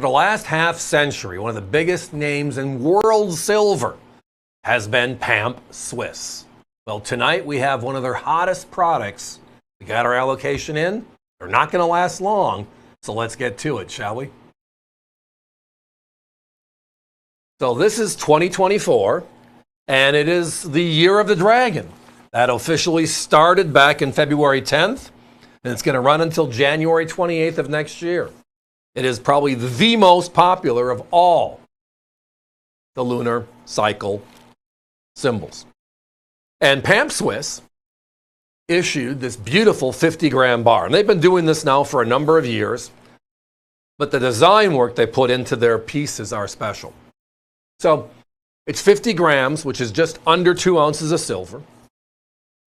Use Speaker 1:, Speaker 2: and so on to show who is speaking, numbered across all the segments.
Speaker 1: For the last half century, one of the biggest names in world silver has been PAMP Suisse. Well, tonight we have one of their hottest products. We got our allocation in. They're not going to last long, so let's get to it, shall we? So this is 2024, and it is the year of the dragon. That officially started back in February 10th, and it's going to run until January 28th of next year. It is probably the most popular of all the lunar cycle symbols. And PAMP Suisse issued this beautiful 50-gram bar. And they've been doing this now for a number of years, but the design work they put into their pieces are special. So it's 50 grams, which is just under 2 ounces of silver,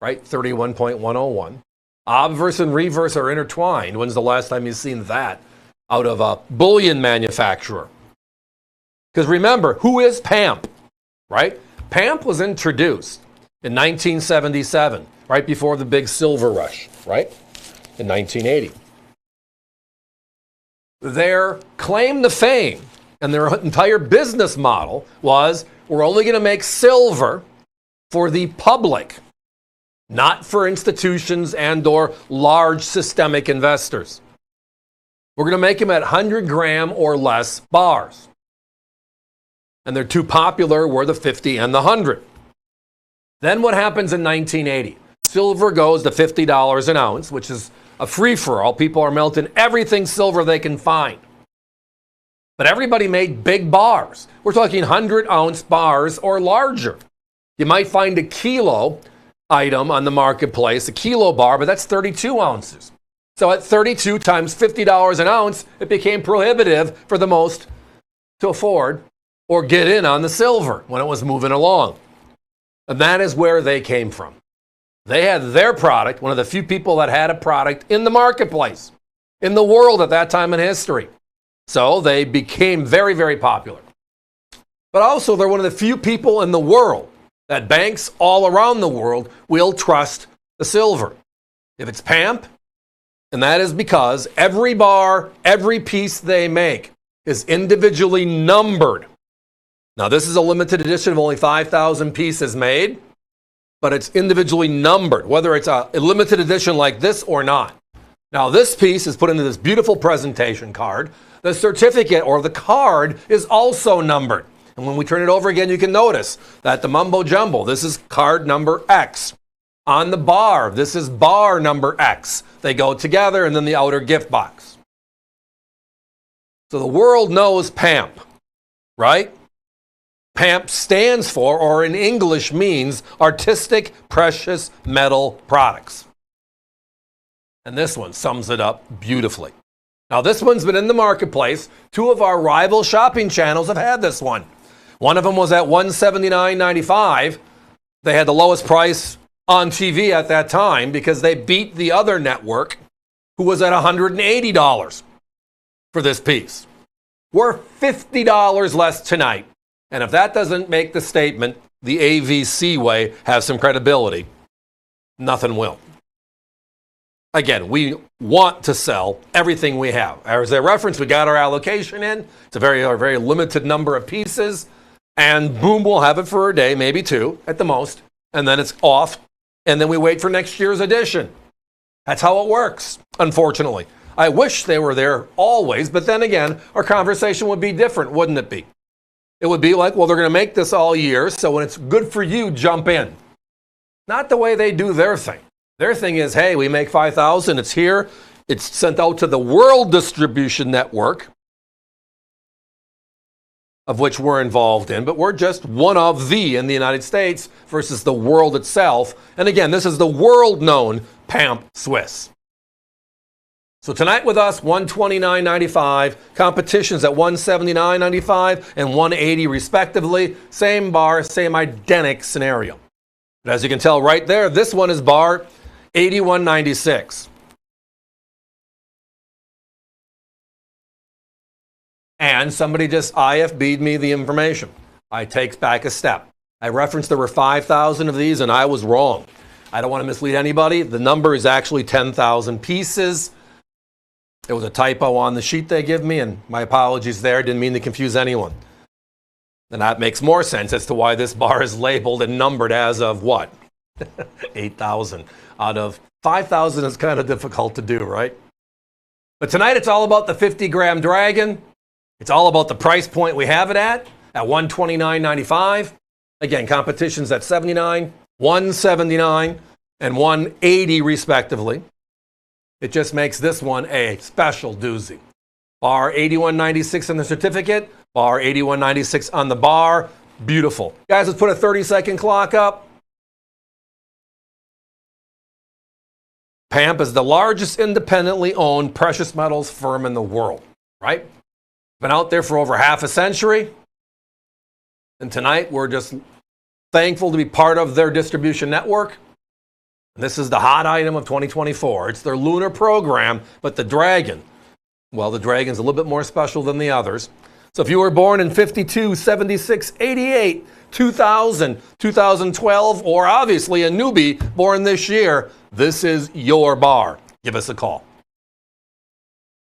Speaker 1: right? 31.101. Obverse and reverse are intertwined. When's the last time you've seen that out of a bullion manufacturer? Because remember, who is PAMP, right? PAMP was introduced in 1977, right before the big silver rush, right? In 1980. Their claim to fame and their entire business model was, we're only going to make silver for the public, not for institutions and or large systemic investors. We're going to make them at 100-gram or less bars. And their two popular were the 50 and the 100. Then what happens in 1980? Silver goes to $50 an ounce, which is a free-for-all. People are melting everything silver they can find. But everybody made big bars. We're talking 100-ounce bars or larger. You might find a kilo item on the marketplace, a kilo bar, but that's 32 ounces. So at 32 times $50 an ounce, it became prohibitive for the most to afford or get in on the silver when it was moving along. And that is where they came from. They had their product, one of the few people that had a product in the marketplace, in the world at that time in history. So they became very, very popular. But also, they're one of the few people in the world that banks all around the world will trust the silver. If it's PAMP, and that is because every bar, every piece they make is individually numbered. Now, this is a limited edition of only 5,000 pieces made, but it's individually numbered, whether it's a limited edition like this or not. Now, this piece is put into this beautiful presentation card. The certificate or the card is also numbered. And when we turn it over again, you can notice that the mumbo jumbo, this is card number X. On the bar, this is bar number X. They go together, and then the outer gift box. So the world knows PAMP, right? PAMP stands for, or in English means, Artistic Precious Metal Products. And this one sums it up beautifully. Now, this one's been in the marketplace. Two of our rival shopping channels have had this one. One of them was at $179.95. They had the lowest price on TV at that time because they beat the other network, who was at $180 for this piece. We're $50 less tonight. And if that doesn't make the statement, the AVC way has some credibility, nothing will. Again, we want to sell everything we have. As a reference, we got our allocation in. It's a very limited number of pieces. And boom, we'll have it for a day, maybe two at the most. And then it's off. And then we wait for next year's edition. That's how it works, unfortunately. I wish they were there always, but then again, our conversation would be different, wouldn't it be? It would be like, well, they're going to make this all year, so when it's good for you, jump in. Not the way they do their thing. Their thing is, hey, we make 5,000, it's here, it's sent out to the world distribution network, of which we're involved in, but we're just one of the in the United States versus the world itself. And again, this is the world-known PAMP Suisse. So tonight with us, $129.95. Competitions at $179.95 and $180 respectively. Same bar, same identical scenario. But as you can tell right there, this one is bar $81.96. And somebody just IFB'd me the information. I take back a step. I referenced there were 5,000 of these, and I was wrong. I don't want to mislead anybody. The number is actually 10,000 pieces. There was a typo on the sheet they give me, and my apologies there. Didn't mean to confuse anyone. And that makes more sense as to why this bar is labeled and numbered as of what? 8,000. Out of 5,000 is kind of difficult to do, right? But tonight it's all about the 50-gram Dragon. It's all about the price point we have it at $129.95. Again, competition's at $79, $179, and $180 respectively. It just makes this one a special doozy. Bar $81.96 on the certificate, bar $81.96 on the bar. Beautiful. Guys, let's put a 30-second clock up. PAMP is the largest independently owned precious metals firm in the world, right? Been out there for over half a century. And tonight we're just thankful to be part of their distribution network. This is the hot item of 2024. It's their lunar program, but the Dragon, well, the Dragon's a little bit more special than the others. So if you were born in 52, 76, 88, 2000, 2012, or obviously a newbie born this year, this is your bar. Give us a call.